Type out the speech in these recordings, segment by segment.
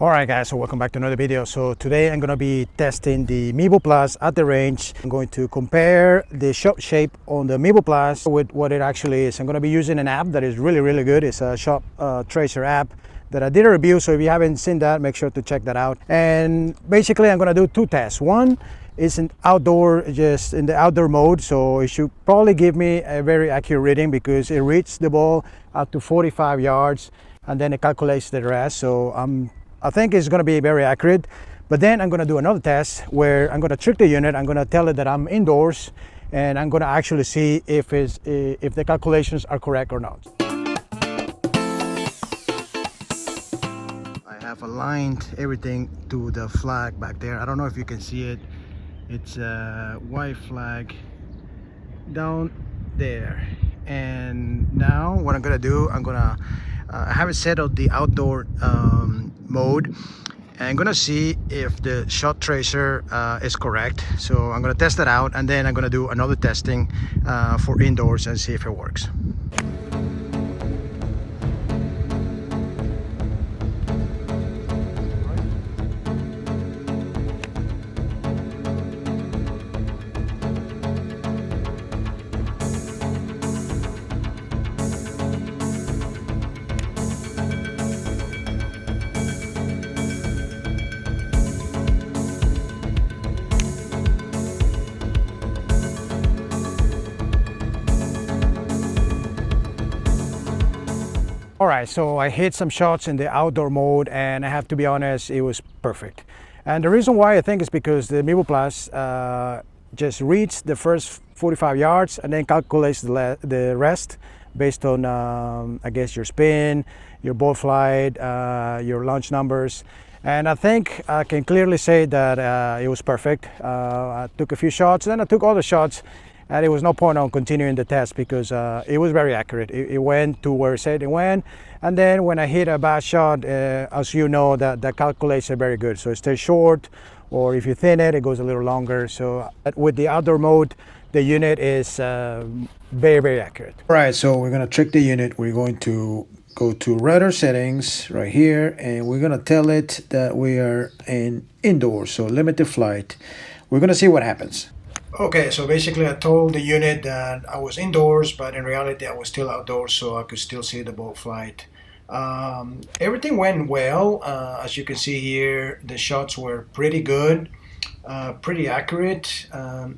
Alright guys, so welcome back to another video. So today I'm going to be testing the Mevo Plus at the range. I'm going to compare the shot shape on the Mevo Plus with what it actually is. I'm going to be using an app that is really good. It's a shot tracer app that I did a review, so if you haven't seen that, make sure to check that out. And basically I'm going to do two tests. One is an outdoor, just in the outdoor mode, so it should probably give me a very accurate reading because it reads the ball up to 45 yards and then it calculates the rest. So I think it's going to be very accurate. But then I'm going to do another test where I'm going to trick the unit. I'm going to tell it that I'm indoors, and I'm going to actually see if the calculations are correct or not. I have aligned everything to the flag back there. I don't know if you can see it. It's a white flag down there. And now what I'm going to do, I have it set on the outdoor mode, and I'm gonna see if the shot tracer is correct. So I'm gonna test that out, and then I'm gonna do another testing for indoors and see if it works. All right, so I hit some shots in the outdoor mode, and I have to be honest, it was perfect. And the reason why I think is because the Mevo Plus just reads the first 45 yards and then calculates the rest based on, I guess, your spin, your ball flight, your launch numbers. And I think I can clearly say that it was perfect. I took a few shots, then I took all the shots, and there was no point on continuing the test because it was very accurate. It went to where it said it went. And then when I hit a bad shot, as you know, the calculations are very good. So it stays short, or if you thin it, it goes a little longer. So with the outdoor mode, the unit is very accurate. All right, so we're gonna trick the unit. We're going to go to radar settings right here, and we're gonna tell it that we are in indoors, so limited flight. We're gonna see what happens. Okay, so basically I told the unit that I was indoors, but in reality I was still outdoors, so I could still see the ball flight. Everything went well. As you can see here, the shots were pretty good, pretty accurate,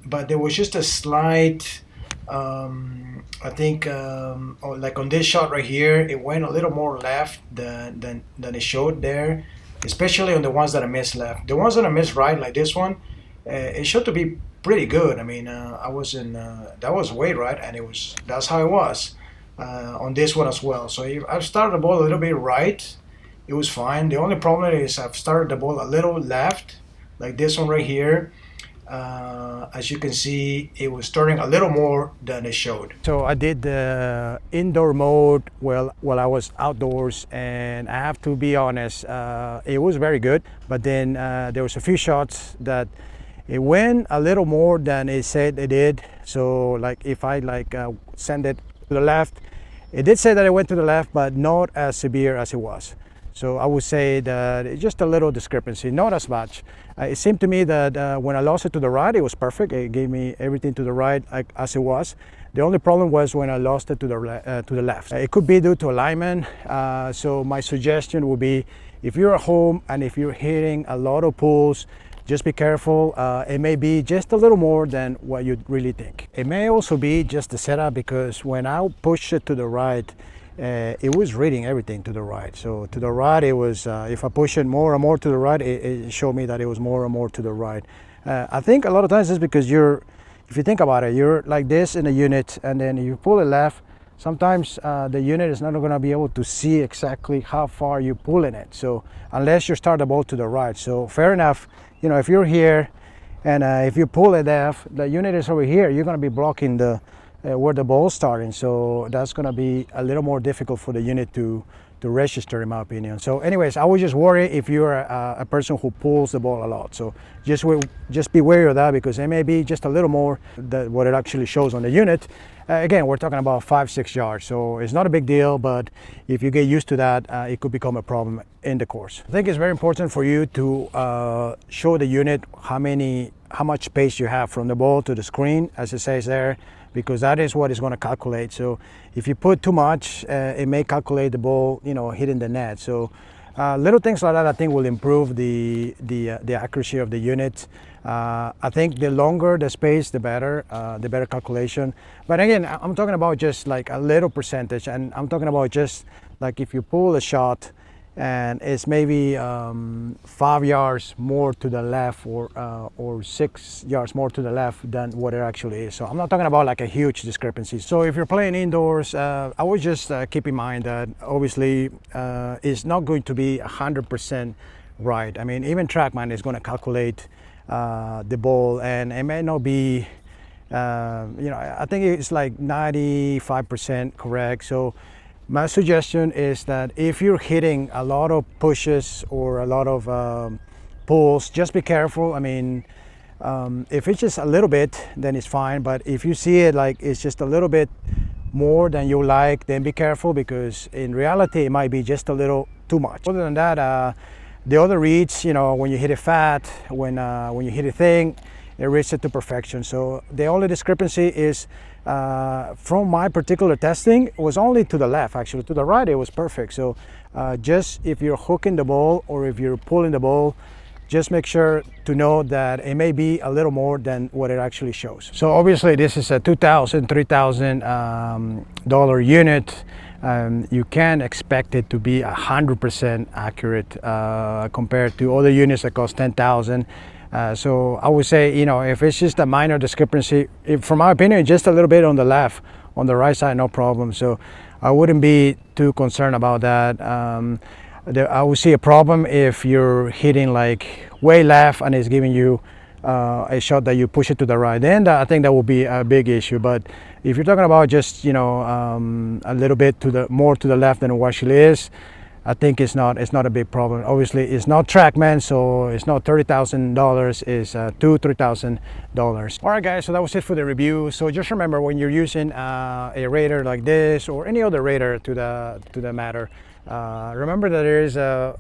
but there was just a slight, I think, like on this shot right here, it went a little more left than it showed there, especially on the ones that I missed left. The ones that I missed right, like this one, it showed to be pretty good. I mean, I was in that was way right, and that's how it was on this one as well. So I've started the ball a little bit right, it was fine. The only problem is I've started the ball a little left, like this one right here. As you can see, it was turning a little more than it showed. So I did the indoor mode while I was outdoors, and I have to be honest, it was very good. But then there was a few shots that it went a little more than it said it did. So like if I send it to the left, it did say that it went to the left, but not as severe as it was. So I would say that it's just a little discrepancy, not as much. It seemed to me that when I lost it to the right, it was perfect. It gave me everything to the right as it was. The only problem was when I lost it to the left. It could be due to alignment. So my suggestion would be, if you're at home and if you're hitting a lot of pulls, just be careful. It may be just a little more than what you really think. It may also be just the setup, because when I pushed it to the right, it was reading everything to the right. So to the right, it was, if I push it more and more to the right, it showed me that it was more and more to the right. I think a lot of times it's because if you think about it, you're like this in a unit, and then you pull it left, sometimes the unit is not going to be able to see exactly how far you're pulling it. So unless you start the ball to the right. So fair enough, you know, if you're here and if you pull it left, the unit is over here, you're going to be blocking the where the ball's starting. So that's going to be a little more difficult for the unit to to register, in my opinion. So anyways, I would just worry if you're a person who pulls the ball a lot. So just be wary of that, because it may be just a little more than what it actually shows on the unit. Again, we're talking about 5-6 yards, so it's not a big deal, but if you get used to that, it could become a problem in the course. I think it's very important for you to show the unit how much space you have from the ball to the screen, as it says there, because that is what is going to calculate. So if you put too much, it may calculate the ball, hitting the net. So little things like that, I think, will improve the accuracy of the unit. I think the longer the space, the better calculation. But again, I'm talking about just like a little percentage, and I'm talking about just like if you pull a shot and it's maybe 5 yards more to the left, or 6 yards more to the left than what it actually is. So I'm not talking about like a huge discrepancy. So if you're playing indoors, I would just keep in mind that obviously it's not going to be 100% right. I mean, even TrackMan is going to calculate the ball, and it may not be, I think it's like 95% correct. So my suggestion is that if you're hitting a lot of pushes or a lot of pulls, just be careful. I mean, if it's just a little bit, then it's fine. But if you see it like it's just a little bit more than you like, then be careful, because in reality, it might be just a little too much. Other than that, the other reads, when you hit it fat, when you hit a thing, it reads it to perfection. So the only discrepancy is from my particular testing, it was only to the left. Actually, to the right, it was perfect. So just if you're hooking the ball or if you're pulling the ball, just make sure to know that it may be a little more than what it actually shows. So obviously, this is a $2,000, $3,000 unit. You can't expect it to be 100% accurate compared to other units that cost $10,000. So I would say, if it's just a minor discrepancy, from my opinion, just a little bit on the left, on the right side, no problem. So I wouldn't be too concerned about that. I would see a problem if you're hitting like way left and it's giving you a shot that you push it to the right. Then I think that will be a big issue. But if you're talking about just a little bit more to the left than it actually is, I think it's not a big problem. Obviously, it's not TrackMan, so it's not $30,000. It's $2,000-$3,000. All right, guys. So that was it for the review. So just remember, when you're using a radar like this or any other radar to the matter, remember that there is a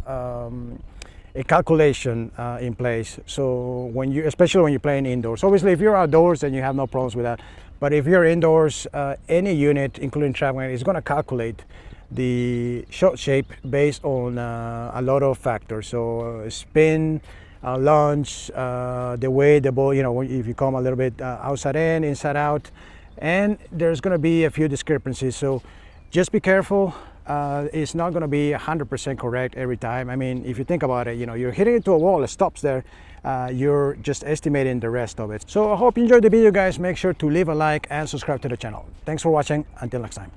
calculation in place. So especially when you're playing indoors. Obviously, if you're outdoors, then you have no problems with that. But if you're indoors, any unit, including TrackMan, is going to calculate the shot shape based on a lot of factors. So spin, launch, the way the ball, if you come a little bit outside in, inside out, and there's going to be a few discrepancies. So just be careful. It's not going to be 100% correct every time. I mean, if you think about it, you're hitting it to a wall, it stops there. You're just estimating the rest of it. So I hope you enjoyed the video, guys. Make sure to leave a like and subscribe to the channel. Thanks for watching. Until next time.